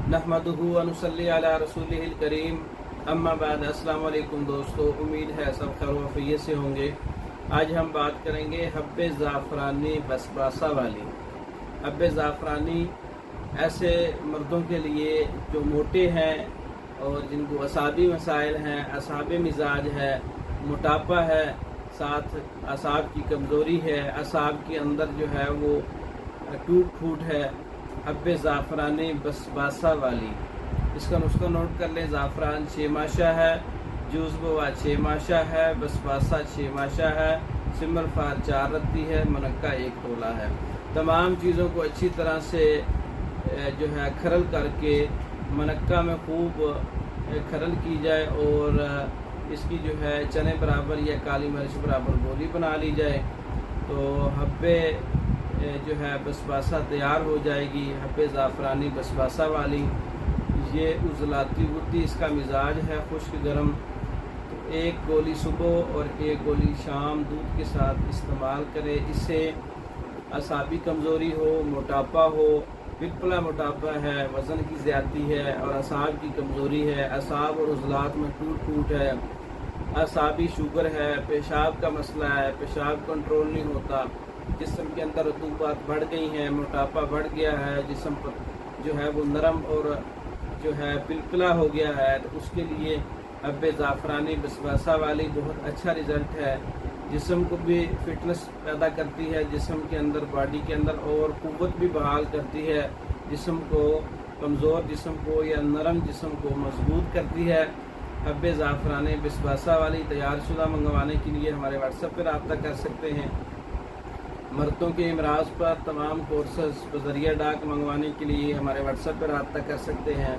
नहमदुहु व नुसल्ली अला रसूलिहिल करीम, अम्मा बाद। अस्सलाम वालेकुम दोस्तों, उम्मीद है सब खैर व आफियत से होंगे। आज हम बात करेंगे हब्बे ज़ाफ़रानी बसबासा वाली। हब्बे ज़ाफ़रानी ऐसे मर्दों के लिए जो मोटे हैं और जिनको असाबी मसाइल हैं, असाबे मिजाज है, मोटापा है, साथ असाब की कमज़ोरी है, असाब के अंदर जो है वो टूट फूट है। हब्बे ज़ाफ़रानी बसबासा वाली, इसका नुस्खा नोट कर लें। ज़ाफ़रान 6 माशा है, जूज़बवा 6 माशा है, बसबासा 6 माशा है, सिमर फार 4 रत्ती है, मनक्का 1 तोला है। तमाम चीज़ों को अच्छी तरह से जो है खरल करके मनक्का में खूब खरल की जाए और इसकी जो है चने बराबर या काली मिर्च बराबर गोली बना ली जाए तो हब्बे जो है बसबासा तैयार हो जाएगी। हब्बे ज़ाफ़रानी बसबासा वाली, ये उज़लाती होती, इसका मिजाज है खुश्क गर्म। तो 1 गोली सुबह और 1 गोली शाम दूध के साथ इस्तेमाल करें। इससे असाबी कमज़ोरी हो, मोटापा हो, बिल्कुल मोटापा है, वज़न की ज़्यादती है और असाब की कमज़ोरी है, असाब और उज़लात में टूट फूट है, असाबी शुगर है, पेशाब का मसला है, पेशाब कंट्रोल नहीं होता, जिस्म के अंदर रतूबात बढ़ गई हैं, मोटापा बढ़ गया है, जिस्म पर जो है वो नरम और जो है पिलपिला हो गया है, तो उसके लिए हब्बे ज़ाफ़रानी बसबासा वाली बहुत अच्छा रिज़ल्ट है। जिस्म को भी फिटनेस पैदा करती है, जिस्म के अंदर बॉडी के अंदर और क़ुव्वत भी बहाल करती है, जिस्म को कमज़ोर जिस्म को या नरम जिस्म को मजबूत करती है। हब्बे ज़ाफ़रानी बसबासा वाली तैयार शुदा मंगवाने के लिए हमारे व्हाट्सएप पर रब्ता कर सकते हैं। मर्दों के इमराज पर तमाम कोर्सेस बज़रिया डाक मंगवाने के लिए हमारे व्हाट्सएप पर रब्ता कर सकते हैं।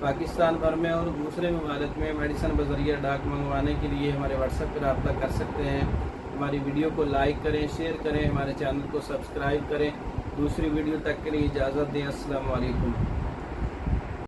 पाकिस्तान भर में और दूसरे ममालिक में मेडिसिन बज़रिया डाक मंगवाने के लिए हमारे व्हाट्सएप पर रब्ता कर सकते हैं। हमारी वीडियो को लाइक करें, शेयर करें, हमारे चैनल को सब्सक्राइब करें। दूसरी वीडियो तक के लिए इजाज़त दें। अस्सलाम वालेकुम।